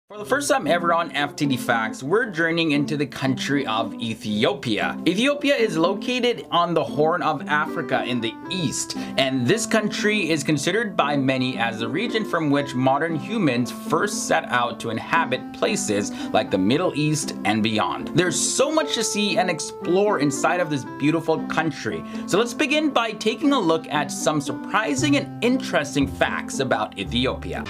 For the first time ever on FTD Facts, we're journeying into the country of Ethiopia. Ethiopia is located on the Horn of Africa in the east, and this country is considered by many as the region from which modern humans first set out to inhabit places like the Middle East and beyond. There's so much to see and explore inside of this beautiful country. So let's begin by taking a look at some surprising and interesting facts about Ethiopia.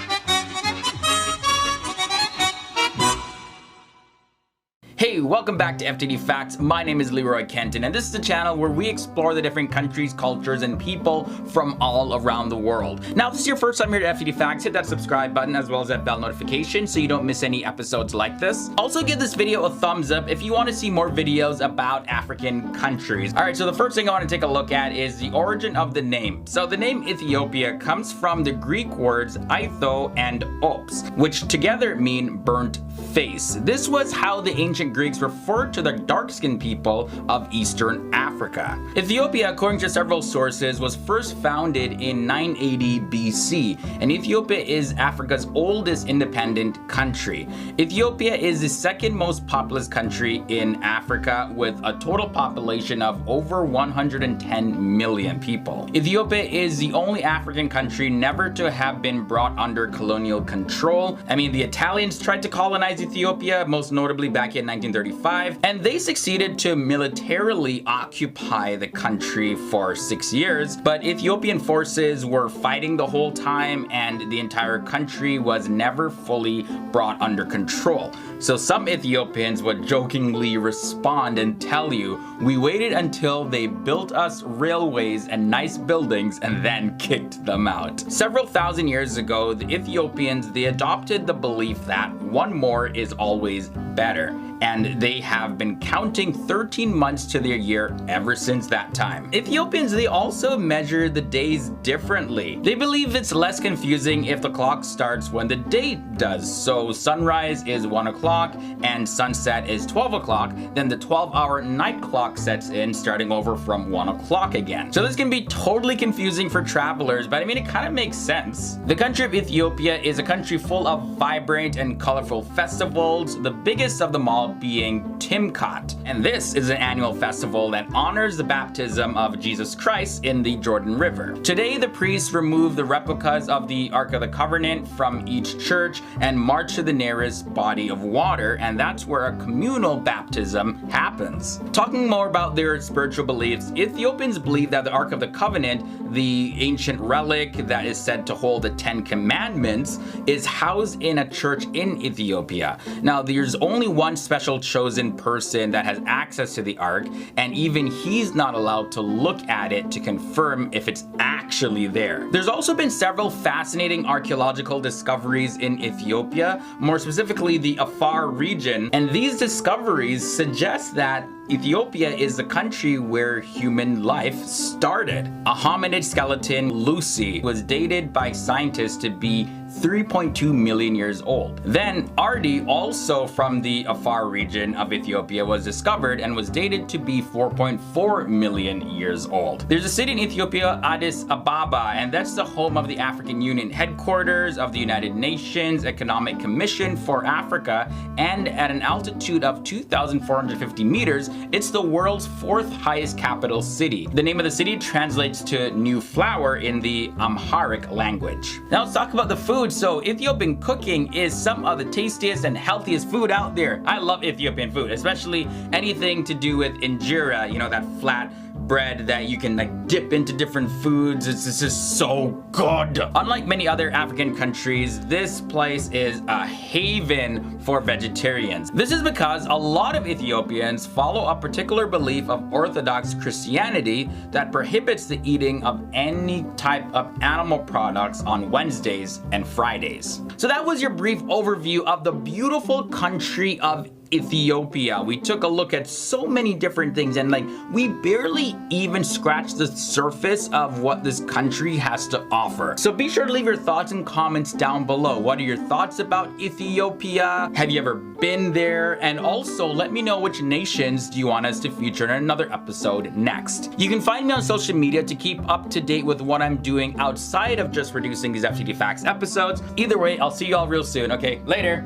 Hey, welcome back to FTD Facts. My name is Leroy Kenton, and this is the channel where we explore the different countries, cultures, and people from all around the world. Now, if this is your first time here at FTD Facts, hit that subscribe button as well as that bell notification so you don't miss any episodes like this. Also, give this video a thumbs up if you want to see more videos about African countries. Alright, so the first thing I want to take a look at is the origin of the name. So the name Ethiopia comes from the Greek words Itho and Ops, which together mean burnt face. This was how the ancient Greeks referred to the dark-skinned people of Eastern Africa. Ethiopia, according to several sources, was first founded in 980 BC, and Ethiopia is Africa's oldest independent country. Ethiopia is the second most populous country in Africa, with a total population of over 110 million people. Ethiopia is the only African country never to have been brought under colonial control. I mean, the Italians tried to colonize Ethiopia, most notably back in 1935, and they succeeded to militarily occupy the country for 6 years, but Ethiopian forces were fighting the whole time and the entire country was never fully brought under control. So some Ethiopians would jokingly respond and tell you, we waited until they built us railways and nice buildings and then kicked them out. Several thousand years ago, the Ethiopians, they adopted the belief that one more is always better, and they have been counting 13 months to their year ever since that time. Ethiopians, they also measure the days differently. They believe it's less confusing if the clock starts when the day does. So sunrise is 1 o'clock and sunset is 12 o'clock, then the 12-hour night clock sets in, starting over from 1 o'clock again. So this can be totally confusing for travelers, but I mean, it kind of makes sense. The country of Ethiopia is a country full of vibrant and colorful festivals, the biggest of them all being Timkat. And this is an annual festival that honors the baptism of Jesus Christ in the Jordan River. Today, the priests remove the replicas of the Ark of the Covenant from each church and march to the nearest body of water, and that's where a communal baptism happens. Talking more about their spiritual beliefs, Ethiopians believe that the Ark of the Covenant, the ancient relic that is said to hold the 10 Commandments, is housed in a church in Ethiopia. Now, there's only one special chosen person that has access to the Ark, and even he's not allowed to look at it to confirm if it's actually there. There's also been several fascinating archaeological discoveries in Ethiopia, more specifically the Afar region, and these discoveries suggest that Ethiopia is the country where human life started. A hominid skeleton, Lucy, was dated by scientists to be 3.2 million years old. Then Ardi, also from the Afar region of Ethiopia, was discovered and was dated to be 4.4 million years old. There's a city in Ethiopia, Addis Ababa, and that's the home of the African Union headquarters of the United Nations Economic Commission for Africa, and at an altitude of 2,450 meters, it's the world's 4th highest capital city. The name of the city translates to new flower in the Amharic language. Now let's talk about the food. So Ethiopian cooking is some of the tastiest and healthiest food out there. I love Ethiopian food, especially anything to do with injera, you know, that flat bread that you can like dip into different foods. It's just so good. Unlike many other African countries, this place is a haven for vegetarians. This is because a lot of Ethiopians follow a particular belief of Orthodox Christianity that prohibits the eating of any type of animal products on Wednesdays and Fridays. So that was your brief overview of the beautiful country of Ethiopia. We took a look at so many different things, and like we barely even scratched the surface of what this country has to offer. So be sure to leave your thoughts and comments down below. What are your thoughts about Ethiopia? Have you ever been there? And also let me know which nations do you want us to feature in another episode next. You can find me on social media to keep up to date with what I'm doing outside of just producing these FTD Facts episodes. Either way, I'll see you all real soon. Okay, later.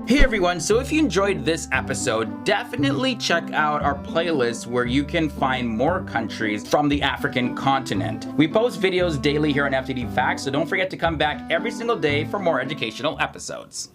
Hey everyone, so if you enjoyed this episode, definitely check out our playlist where you can find more countries from the African continent. We post videos daily here on FTD Facts, so don't forget to come back every single day for more educational episodes.